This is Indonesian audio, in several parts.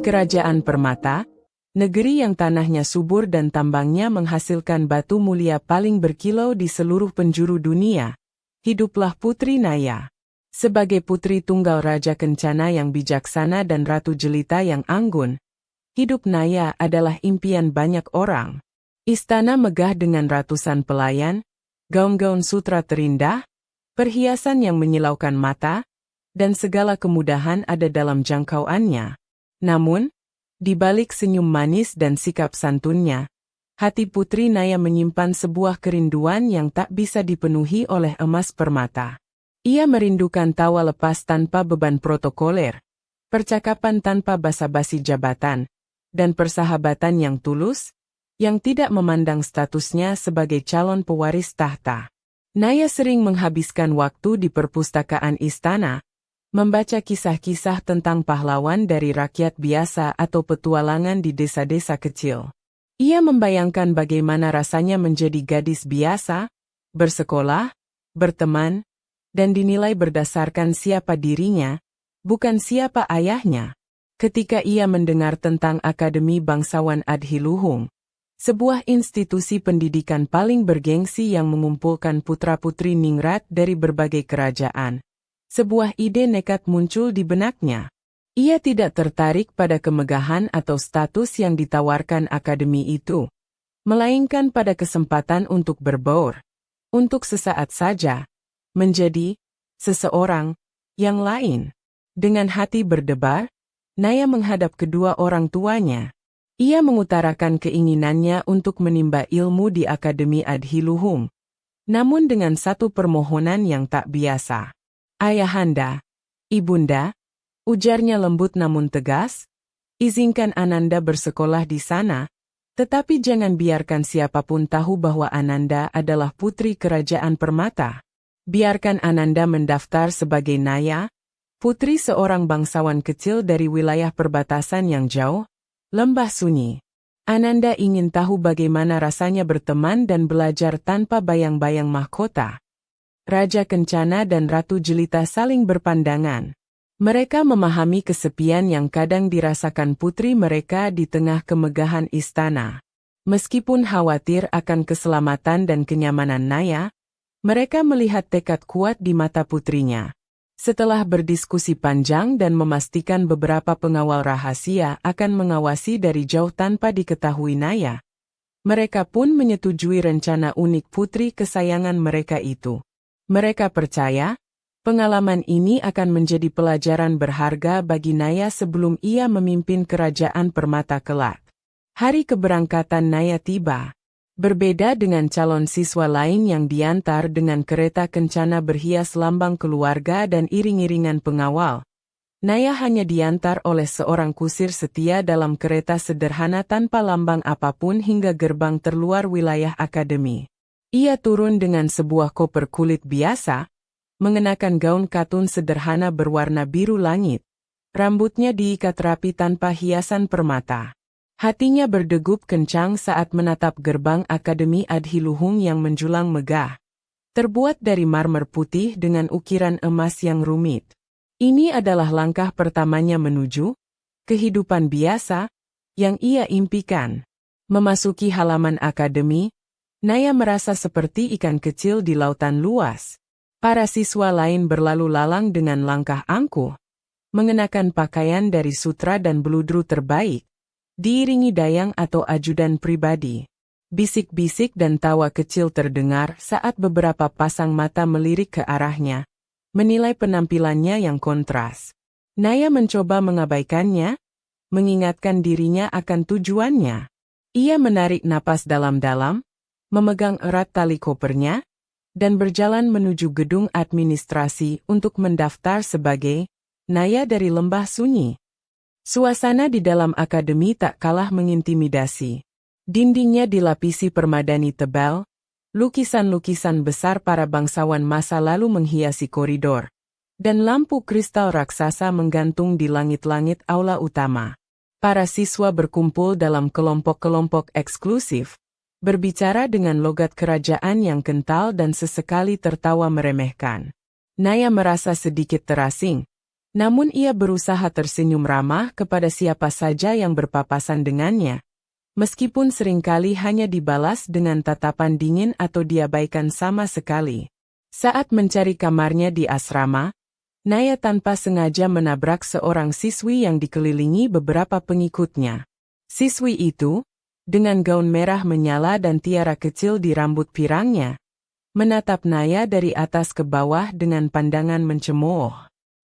Kerajaan Permata, negeri yang tanahnya subur dan tambangnya menghasilkan batu mulia paling berkilau di seluruh penjuru dunia, hiduplah Putri Naya. Sebagai putri tunggal Raja Kencana yang bijaksana dan Ratu Jelita yang anggun, hidup Naya adalah impian banyak orang. Istana megah dengan ratusan pelayan, gaun-gaun sutra terindah, perhiasan yang menyilaukan mata, dan segala kemudahan ada dalam jangkauannya. Namun, di balik senyum manis dan sikap santunnya, hati Putri Naya menyimpan sebuah kerinduan yang tak bisa dipenuhi oleh emas permata. Ia merindukan tawa lepas tanpa beban protokoler, percakapan tanpa basa-basi jabatan, dan persahabatan yang tulus, yang tidak memandang statusnya sebagai calon pewaris tahta. Naya sering menghabiskan waktu di perpustakaan istana, membaca kisah-kisah tentang pahlawan dari rakyat biasa atau petualangan di desa-desa kecil. Ia membayangkan bagaimana rasanya menjadi gadis biasa, bersekolah, berteman, dan dinilai berdasarkan siapa dirinya, bukan siapa ayahnya. Ketika ia mendengar tentang Akademi Bangsawan Adhiluhung, sebuah institusi pendidikan paling bergengsi yang mengumpulkan putra-putri ningrat dari berbagai kerajaan, sebuah ide nekat muncul di benaknya. Ia tidak tertarik pada kemegahan atau status yang ditawarkan akademi itu, melainkan pada kesempatan untuk berbaur, untuk sesaat saja, menjadi seseorang yang lain. Dengan hati berdebar, Naya menghadap kedua orang tuanya. Ia mengutarakan keinginannya untuk menimba ilmu di Akademi Adhiluhung, namun dengan satu permohonan yang tak biasa. Ayahanda, ibunda, ujarnya lembut namun tegas, izinkan Ananda bersekolah di sana, tetapi jangan biarkan siapapun tahu bahwa Ananda adalah putri kerajaan Permata. Biarkan Ananda mendaftar sebagai Naya, putri seorang bangsawan kecil dari wilayah perbatasan yang jauh, lembah sunyi. Ananda ingin tahu bagaimana rasanya berteman dan belajar tanpa bayang-bayang mahkota. Raja Kencana dan Ratu Jelita saling berpandangan. Mereka memahami kesepian yang kadang dirasakan putri mereka di tengah kemegahan istana. Meskipun khawatir akan keselamatan dan kenyamanan Naya, mereka melihat tekad kuat di mata putrinya. Setelah berdiskusi panjang dan memastikan beberapa pengawal rahasia akan mengawasi dari jauh tanpa diketahui Naya, mereka pun menyetujui rencana unik putri kesayangan mereka itu. Mereka percaya, pengalaman ini akan menjadi pelajaran berharga bagi Naya sebelum ia memimpin kerajaan Permata kelak. Hari keberangkatan Naya tiba. Berbeda dengan calon siswa lain yang diantar dengan kereta kencana berhias lambang keluarga dan iring-iringan pengawal, Naya hanya diantar oleh seorang kusir setia dalam kereta sederhana tanpa lambang apapun hingga gerbang terluar wilayah akademi. Ia turun dengan sebuah koper kulit biasa, mengenakan gaun katun sederhana berwarna biru langit. Rambutnya diikat rapi tanpa hiasan permata. Hatinya berdegup kencang saat menatap gerbang Akademi Adhiluhung yang menjulang megah, terbuat dari marmer putih dengan ukiran emas yang rumit. Ini adalah langkah pertamanya menuju kehidupan biasa yang ia impikan. Memasuki halaman akademi, Naya merasa seperti ikan kecil di lautan luas. Para siswa lain berlalu lalang dengan langkah angkuh, mengenakan pakaian dari sutra dan beludru terbaik, diiringi dayang atau ajudan pribadi. Bisik-bisik dan tawa kecil terdengar saat beberapa pasang mata melirik ke arahnya, menilai penampilannya yang kontras. Naya mencoba mengabaikannya, mengingatkan dirinya akan tujuannya. Ia menarik napas dalam-dalam, memegang erat tali kopernya, dan berjalan menuju gedung administrasi untuk mendaftar sebagai Naya dari Lembah Sunyi. Suasana di dalam akademi tak kalah mengintimidasi. Dindingnya dilapisi permadani tebal, lukisan-lukisan besar para bangsawan masa lalu menghiasi koridor, dan lampu kristal raksasa menggantung di langit-langit aula utama. Para siswa berkumpul dalam kelompok-kelompok eksklusif, berbicara dengan logat kerajaan yang kental dan sesekali tertawa meremehkan. Naya merasa sedikit terasing, Namun ia berusaha tersenyum ramah kepada siapa saja yang berpapasan dengannya, meskipun seringkali hanya dibalas dengan tatapan dingin atau diabaikan sama sekali. Saat mencari kamarnya di asrama, Naya tanpa sengaja menabrak seorang siswi yang dikelilingi beberapa pengikutnya. Siswi itu, dengan gaun merah menyala dan tiara kecil di rambut pirangnya, menatap Naya dari atas ke bawah dengan pandangan mencemooh.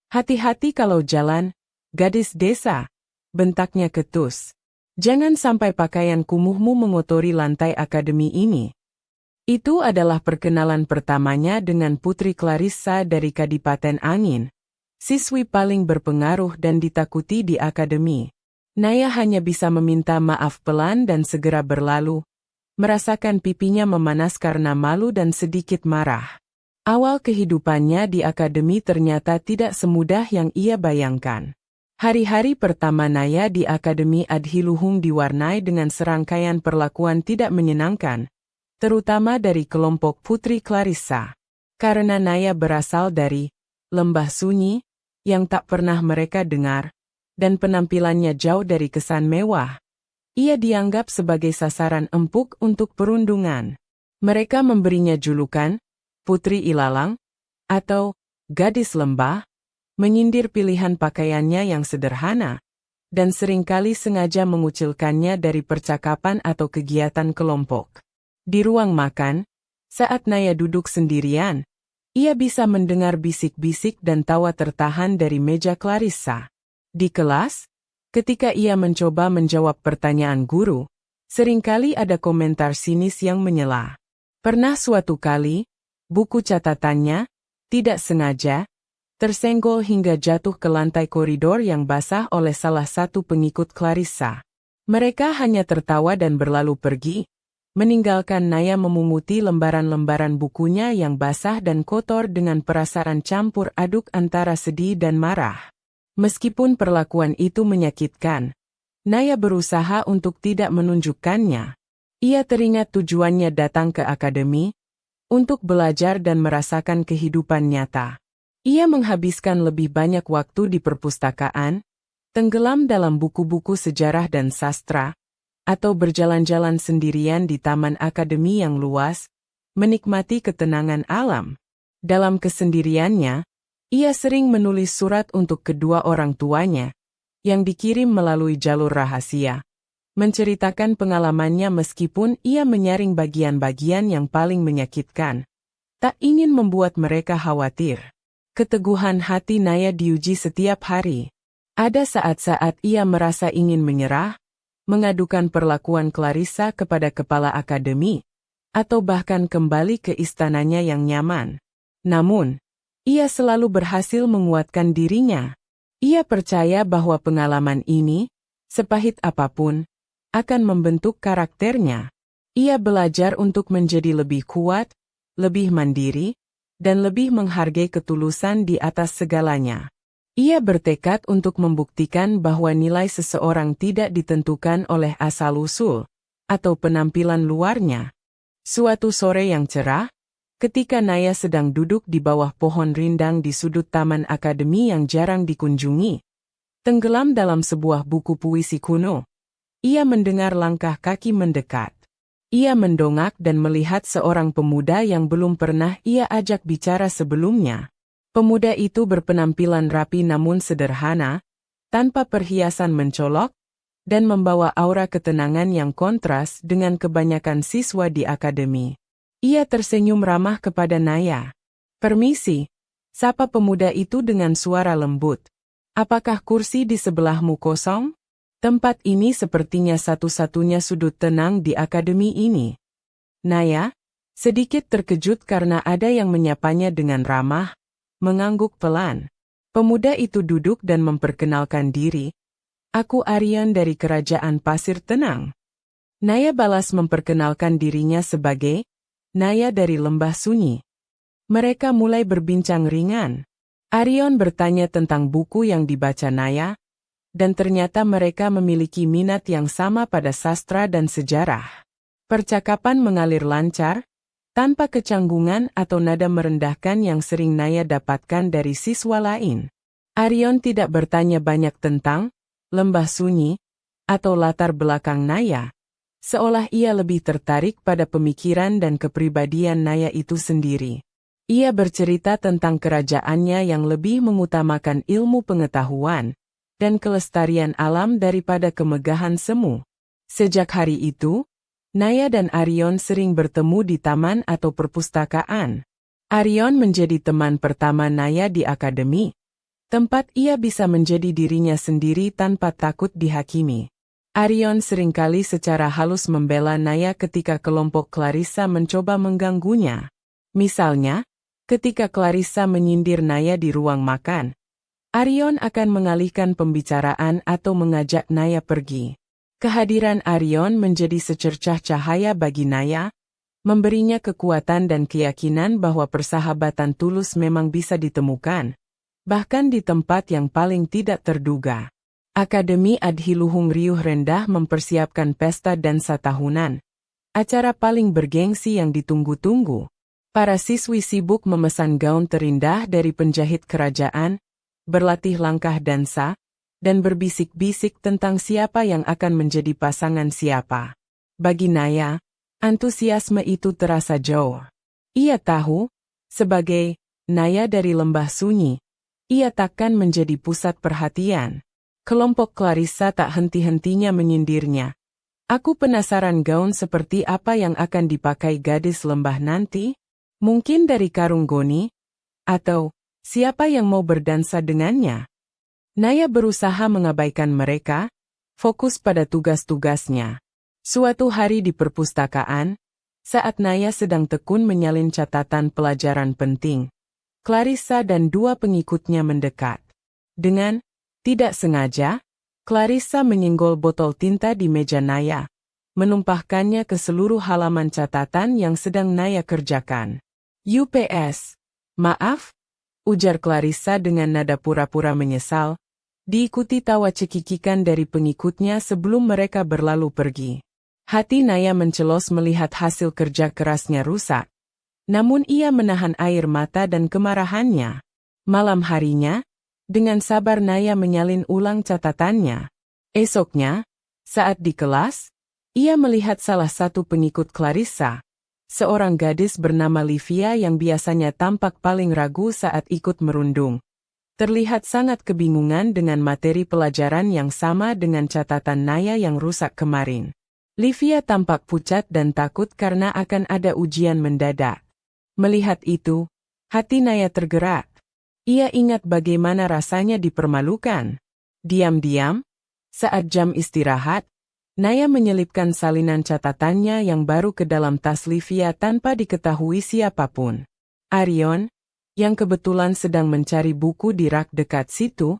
"Hati-hati kalau jalan, gadis desa," bentaknya ketus. "Jangan sampai pakaian kumuhmu mengotori lantai akademi ini." Itu adalah perkenalan pertamanya dengan Putri Clarissa dari Kadipaten Angin, siswi paling berpengaruh dan ditakuti di akademi. Naya hanya bisa meminta maaf pelan dan segera berlalu, merasakan pipinya memanas karena malu dan sedikit marah. Awal kehidupannya di akademi ternyata tidak semudah yang ia bayangkan. Hari-hari pertama Naya di Akademi Adhiluhung diwarnai dengan serangkaian perlakuan tidak menyenangkan, terutama dari kelompok Putri Clarissa. Karena Naya berasal dari lembah sunyi yang tak pernah mereka dengar, dan penampilannya jauh dari kesan mewah, ia dianggap sebagai sasaran empuk untuk perundungan. Mereka memberinya julukan Putri Ilalang, atau gadis lembah, menyindir pilihan pakaiannya yang sederhana, dan seringkali sengaja mengucilkannya dari percakapan atau kegiatan kelompok. Di ruang makan, saat Naya duduk sendirian, ia bisa mendengar bisik-bisik dan tawa tertahan dari meja Clarissa. Di kelas, ketika ia mencoba menjawab pertanyaan guru, seringkali ada komentar sinis yang menyela. Pernah suatu kali, buku catatannya, tidak sengaja, tersenggol hingga jatuh ke lantai koridor yang basah oleh salah satu pengikut Clarissa. Mereka hanya tertawa dan berlalu pergi, meninggalkan Naya memunguti lembaran-lembaran bukunya yang basah dan kotor dengan perasaan campur aduk antara sedih dan marah. Meskipun perlakuan itu menyakitkan, Naya berusaha untuk tidak menunjukkannya. Ia teringat tujuannya datang ke akademi, untuk belajar dan merasakan kehidupan nyata. Ia menghabiskan lebih banyak waktu di perpustakaan, tenggelam dalam buku-buku sejarah dan sastra, atau berjalan-jalan sendirian di taman akademi yang luas, menikmati ketenangan alam. Dalam kesendiriannya, ia sering menulis surat untuk kedua orang tuanya, yang dikirim melalui jalur rahasia, menceritakan pengalamannya meskipun ia menyaring bagian-bagian yang paling menyakitkan. Tak ingin membuat mereka khawatir. Keteguhan hati Naya diuji setiap hari. Ada saat-saat ia merasa ingin menyerah, mengadukan perlakuan Clarissa kepada kepala akademi, atau bahkan kembali ke istananya yang nyaman. Namun, ia selalu berhasil menguatkan dirinya. Ia percaya bahwa pengalaman ini, sepahit apapun, akan membentuk karakternya. Ia belajar untuk menjadi lebih kuat, lebih mandiri, dan lebih menghargai ketulusan di atas segalanya. Ia bertekad untuk membuktikan bahwa nilai seseorang tidak ditentukan oleh asal-usul atau penampilan luarnya. Suatu sore yang cerah, ketika Naya sedang duduk di bawah pohon rindang di sudut taman akademi yang jarang dikunjungi, tenggelam dalam sebuah buku puisi kuno, ia mendengar langkah kaki mendekat. Ia mendongak dan melihat seorang pemuda yang belum pernah ia ajak bicara sebelumnya. Pemuda itu berpenampilan rapi namun sederhana, tanpa perhiasan mencolok, dan membawa aura ketenangan yang kontras dengan kebanyakan siswa di akademi. Ia tersenyum ramah kepada Naya. "Permisi," sapa pemuda itu dengan suara lembut. "Apakah kursi di sebelahmu kosong? Tempat ini sepertinya satu-satunya sudut tenang di akademi ini." Naya, sedikit terkejut karena ada yang menyapanya dengan ramah, mengangguk pelan. Pemuda itu duduk dan memperkenalkan diri. "Aku Arion dari Kerajaan Pasir Tenang." Naya balas memperkenalkan dirinya sebagai Naya dari Lembah Sunyi. Mereka mulai berbincang ringan. Arion bertanya tentang buku yang dibaca Naya, dan ternyata mereka memiliki minat yang sama pada sastra dan sejarah. Percakapan mengalir lancar, tanpa kecanggungan atau nada merendahkan yang sering Naya dapatkan dari siswa lain. Arion tidak bertanya banyak tentang lembah sunyi atau latar belakang Naya, seolah ia lebih tertarik pada pemikiran dan kepribadian Naya itu sendiri. Ia bercerita tentang kerajaannya yang lebih mengutamakan ilmu pengetahuan dan kelestarian alam daripada kemegahan semu. Sejak hari itu, Naya dan Arion sering bertemu di taman atau perpustakaan. Arion menjadi teman pertama Naya di akademi, tempat ia bisa menjadi dirinya sendiri tanpa takut dihakimi. Arion seringkali secara halus membela Naya ketika kelompok Clarissa mencoba mengganggunya. Misalnya, ketika Clarissa menyindir Naya di ruang makan, Arion akan mengalihkan pembicaraan atau mengajak Naya pergi. Kehadiran Arion menjadi secercah cahaya bagi Naya, memberinya kekuatan dan keyakinan bahwa persahabatan tulus memang bisa ditemukan, bahkan di tempat yang paling tidak terduga. Akademi Adhiluhung riuh rendah mempersiapkan pesta dansa tahunan, acara paling bergengsi yang ditunggu-tunggu. Para siswi sibuk memesan gaun terindah dari penjahit kerajaan, berlatih langkah dansa, dan berbisik-bisik tentang siapa yang akan menjadi pasangan siapa. Bagi Naya, antusiasme itu terasa jauh. Ia tahu, sebagai Naya dari lembah sunyi, ia takkan menjadi pusat perhatian. Kelompok Clarissa tak henti-hentinya menyindirnya. Aku penasaran gaun seperti apa yang akan dipakai gadis lembah nanti? Mungkin dari karung goni? Atau, siapa yang mau berdansa dengannya? Naya berusaha mengabaikan mereka, fokus pada tugas-tugasnya. Suatu hari di perpustakaan, saat Naya sedang tekun menyalin catatan pelajaran penting, Clarissa dan dua pengikutnya mendekat. Dengan tidak sengaja, Clarissa menyenggol botol tinta di meja Naya, menumpahkannya ke seluruh halaman catatan yang sedang Naya kerjakan. "UPS, maaf," ujar Clarissa dengan nada pura-pura menyesal, diikuti tawa cekikikan dari pengikutnya sebelum mereka berlalu pergi. Hati Naya mencelos melihat hasil kerja kerasnya rusak, namun ia menahan air mata dan kemarahannya. Malam harinya, dengan sabar Naya menyalin ulang catatannya. Esoknya, saat di kelas, ia melihat salah satu pengikut Clarissa, seorang gadis bernama Livia yang biasanya tampak paling ragu saat ikut merundung. Terlihat sangat kebingungan dengan materi pelajaran yang sama dengan catatan Naya yang rusak kemarin. Livia tampak pucat dan takut karena akan ada ujian mendadak. Melihat itu, hati Naya tergerak. Ia ingat bagaimana rasanya dipermalukan. Diam-diam, saat jam istirahat, Naya menyelipkan salinan catatannya yang baru ke dalam tas Livia tanpa diketahui siapapun. Arion, yang kebetulan sedang mencari buku di rak dekat situ,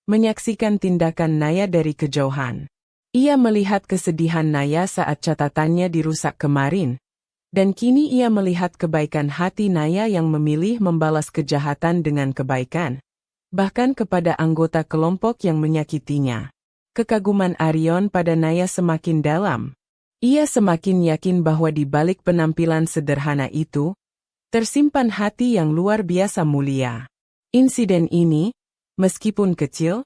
menyaksikan tindakan Naya dari kejauhan. Ia melihat kesedihan Naya saat catatannya dirusak kemarin, dan kini ia melihat kebaikan hati Naya yang memilih membalas kejahatan dengan kebaikan, bahkan kepada anggota kelompok yang menyakitinya. Kekaguman Arion pada Naya semakin dalam. Ia semakin yakin bahwa di balik penampilan sederhana itu, tersimpan hati yang luar biasa mulia. Insiden ini, meskipun kecil,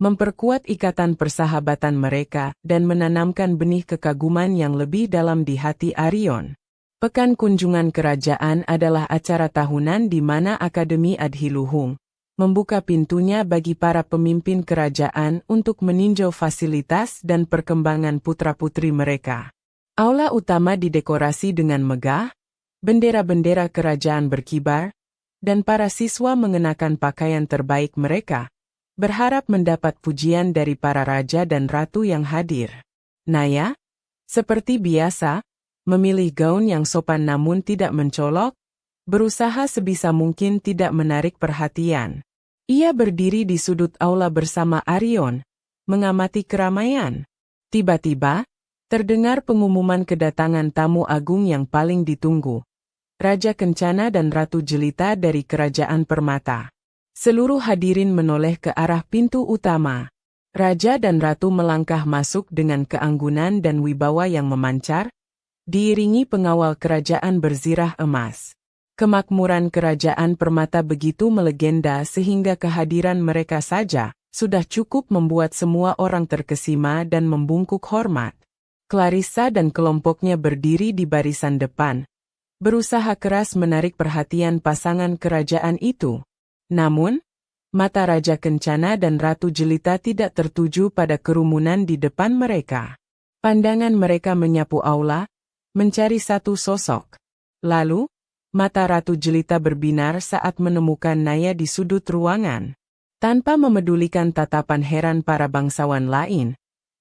memperkuat ikatan persahabatan mereka dan menanamkan benih kekaguman yang lebih dalam di hati Arion. Pekan Kunjungan Kerajaan adalah acara tahunan di mana Akademi Adhiluhung membuka pintunya bagi para pemimpin kerajaan untuk meninjau fasilitas dan perkembangan putra-putri mereka. Aula utama didekorasi dengan megah, bendera-bendera kerajaan berkibar, dan para siswa mengenakan pakaian terbaik mereka, berharap mendapat pujian dari para raja dan ratu yang hadir. Naya, seperti biasa, memilih gaun yang sopan namun tidak mencolok, berusaha sebisa mungkin tidak menarik perhatian. Ia berdiri di sudut aula bersama Arion, mengamati keramaian. Tiba-tiba, terdengar pengumuman kedatangan tamu agung yang paling ditunggu. Raja Kencana dan Ratu Jelita dari Kerajaan Permata. Seluruh hadirin menoleh ke arah pintu utama. Raja dan Ratu melangkah masuk dengan keanggunan dan wibawa yang memancar, diiringi pengawal kerajaan berzirah emas. Kemakmuran kerajaan permata begitu melegenda sehingga kehadiran mereka saja sudah cukup membuat semua orang terkesima dan membungkuk hormat. Clarissa dan kelompoknya berdiri di barisan depan, berusaha keras menarik perhatian pasangan kerajaan itu. Namun, mata Raja Kencana dan Ratu Jelita tidak tertuju pada kerumunan di depan mereka. Pandangan mereka menyapu aula, mencari satu sosok. Lalu, mata Ratu Jelita berbinar saat menemukan Naya di sudut ruangan. Tanpa memedulikan tatapan heran para bangsawan lain,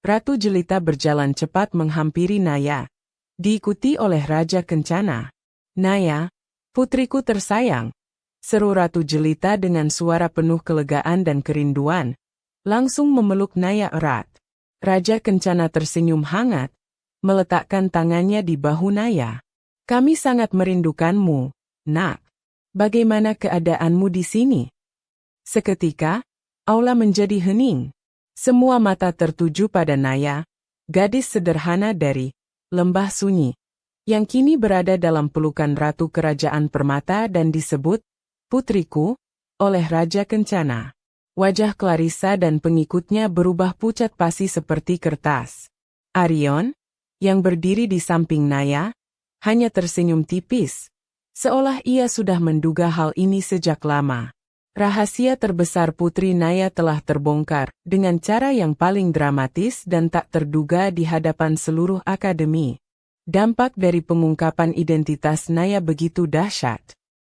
Ratu Jelita berjalan cepat menghampiri Naya, diikuti oleh Raja Kencana. "Naya, putriku tersayang," seru Ratu Jelita dengan suara penuh kelegaan dan kerinduan, langsung memeluk Naya erat. Raja Kencana tersenyum hangat, meletakkan tangannya di bahu Naya. "Kami sangat merindukanmu, Nak. Bagaimana keadaanmu di sini?" Seketika, aula menjadi hening. Semua mata tertuju pada Naya, gadis sederhana dari Lembah Sunyi, yang kini berada dalam pelukan Ratu Kerajaan Permata dan disebut "Putriku" oleh Raja Kencana. Wajah Clarissa dan pengikutnya berubah pucat pasi seperti kertas. Arion, yang berdiri di samping Naya, hanya tersenyum tipis, seolah ia sudah menduga hal ini sejak lama. Rahasia terbesar Putri Naya telah terbongkar dengan cara yang paling dramatis dan tak terduga di hadapan seluruh akademi. Dampak dari pengungkapan identitas Naya begitu dahsyat.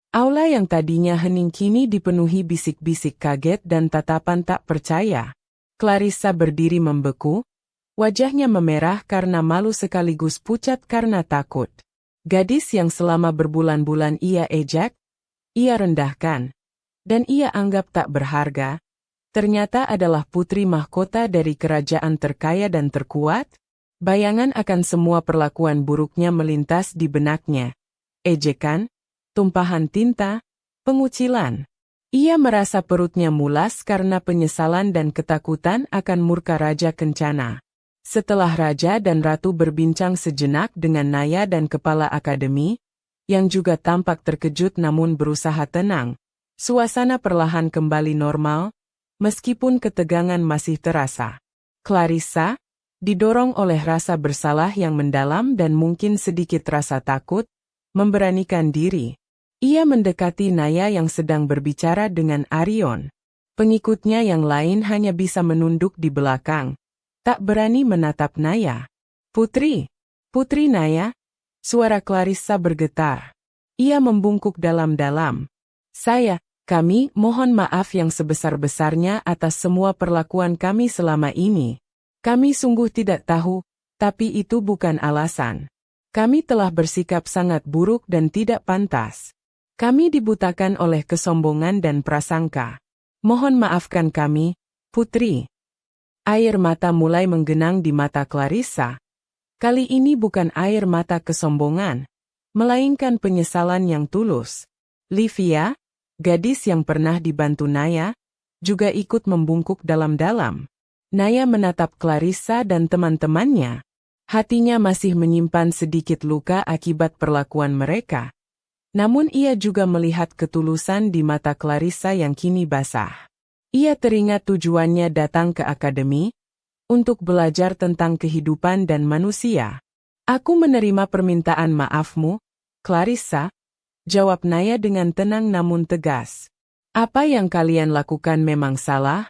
Aula yang tadinya hening kini dipenuhi bisik-bisik kaget dan tatapan tak percaya. Clarissa berdiri membeku, wajahnya memerah karena malu sekaligus pucat karena takut. Gadis yang selama berbulan-bulan ia ejek, ia rendahkan, dan ia anggap tak berharga, ternyata adalah putri mahkota dari kerajaan terkaya dan terkuat. Bayangan akan semua perlakuan buruknya melintas di benaknya. Ejekan, tumpahan tinta, pengucilan. Ia merasa perutnya mulas karena penyesalan dan ketakutan akan murka Raja Kencana. Setelah Raja dan Ratu berbincang sejenak dengan Naya dan Kepala Akademi, yang juga tampak terkejut namun berusaha tenang, suasana perlahan kembali normal, meskipun ketegangan masih terasa. Clarissa, didorong oleh rasa bersalah yang mendalam dan mungkin sedikit rasa takut, memberanikan diri. Ia mendekati Naya yang sedang berbicara dengan Arion. Pengikutnya yang lain hanya bisa menunduk di belakang, tak berani menatap Naya. "Putri, Putri Naya," suara Clarissa bergetar. Ia membungkuk dalam-dalam. Kami mohon maaf yang sebesar-besarnya atas semua perlakuan kami selama ini. Kami sungguh tidak tahu, tapi itu bukan alasan. Kami telah bersikap sangat buruk dan tidak pantas. Kami dibutakan oleh kesombongan dan prasangka. Mohon maafkan kami, Putri." Air mata mulai menggenang di mata Clarissa. Kali ini bukan air mata kesombongan, melainkan penyesalan yang tulus. Livia, gadis yang pernah dibantu Naya, juga ikut membungkuk dalam-dalam. Naya menatap Clarissa dan teman-temannya. Hatinya masih menyimpan sedikit luka akibat perlakuan mereka. Namun ia juga melihat ketulusan di mata Clarissa yang kini basah. Ia teringat tujuannya datang ke akademi, untuk belajar tentang kehidupan dan manusia. "Aku menerima permintaan maafmu, Clarissa," jawab Naya dengan tenang namun tegas. "Apa yang kalian lakukan memang salah,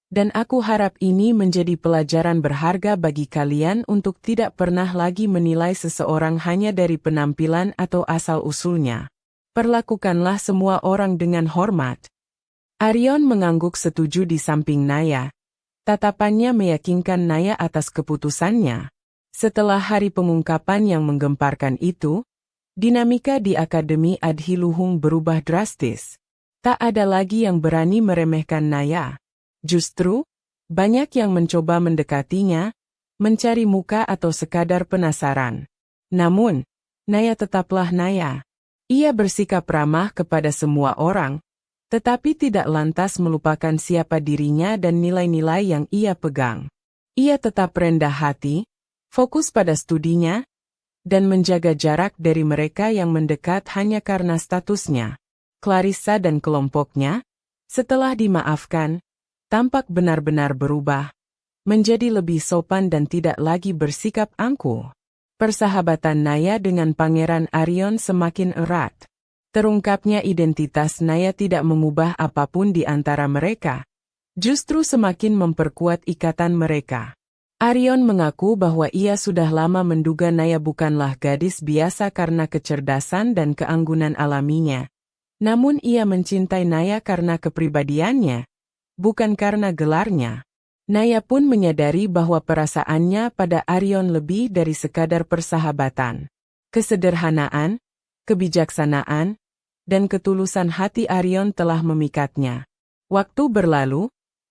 dan aku harap ini menjadi pelajaran berharga bagi kalian untuk tidak pernah lagi menilai seseorang hanya dari penampilan atau asal-usulnya. Perlakukanlah semua orang dengan hormat." Arion mengangguk setuju di samping Naya. Tatapannya meyakinkan Naya atas keputusannya. Setelah hari pengungkapan yang menggemparkan itu, dinamika di Akademi Adhiluhung berubah drastis. Tak ada lagi yang berani meremehkan Naya. Justru, banyak yang mencoba mendekatinya, mencari muka atau sekadar penasaran. Namun, Naya tetaplah Naya. Ia bersikap ramah kepada semua orang, tetapi tidak lantas melupakan siapa dirinya dan nilai-nilai yang ia pegang. Ia tetap rendah hati, fokus pada studinya, dan menjaga jarak dari mereka yang mendekat hanya karena statusnya. Clarissa dan kelompoknya, setelah dimaafkan, tampak benar-benar berubah, menjadi lebih sopan dan tidak lagi bersikap angkuh. Persahabatan Naya dengan Pangeran Arion semakin erat. Terungkapnya identitas Naya tidak mengubah apapun di antara mereka, justru semakin memperkuat ikatan mereka. Arion mengaku bahwa ia sudah lama menduga Naya bukanlah gadis biasa karena kecerdasan dan keanggunan alaminya. Namun ia mencintai Naya karena kepribadiannya, bukan karena gelarnya. Naya pun menyadari bahwa perasaannya pada Arion lebih dari sekadar persahabatan. Kesederhanaan, kebijaksanaan, dan ketulusan hati Arion telah memikatnya. Waktu berlalu,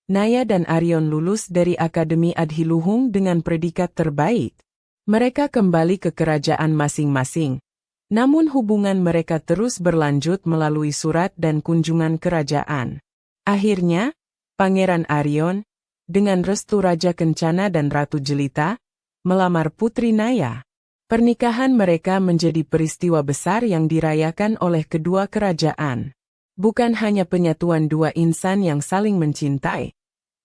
Naya dan Arion lulus dari Akademi Adhiluhung dengan predikat terbaik. Mereka kembali ke kerajaan masing-masing. Namun hubungan mereka terus berlanjut melalui surat dan kunjungan kerajaan. Akhirnya, Pangeran Arion, dengan restu Raja Kencana dan Ratu Jelita, melamar Putri Naya. Pernikahan mereka menjadi peristiwa besar yang dirayakan oleh kedua kerajaan. Bukan hanya penyatuan dua insan yang saling mencintai,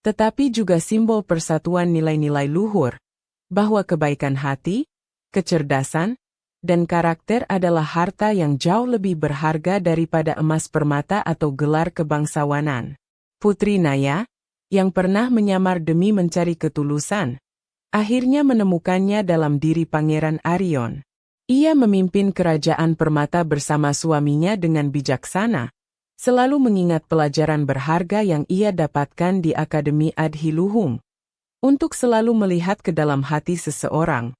tetapi juga simbol persatuan nilai-nilai luhur, bahwa kebaikan hati, kecerdasan, dan karakter adalah harta yang jauh lebih berharga daripada emas permata atau gelar kebangsawanan. Putri Naya, yang pernah menyamar demi mencari ketulusan, akhirnya menemukannya dalam diri Pangeran Arion. Ia memimpin kerajaan permata bersama suaminya dengan bijaksana, selalu mengingat pelajaran berharga yang ia dapatkan di Akademi Adhiluhung, untuk selalu melihat ke dalam hati seseorang,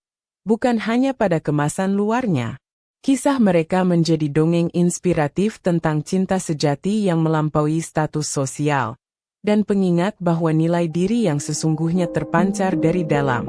bukan hanya pada kemasan luarnya. Kisah mereka menjadi dongeng inspiratif tentang cinta sejati yang melampaui status sosial, dan pengingat bahwa nilai diri yang sesungguhnya terpancar dari dalam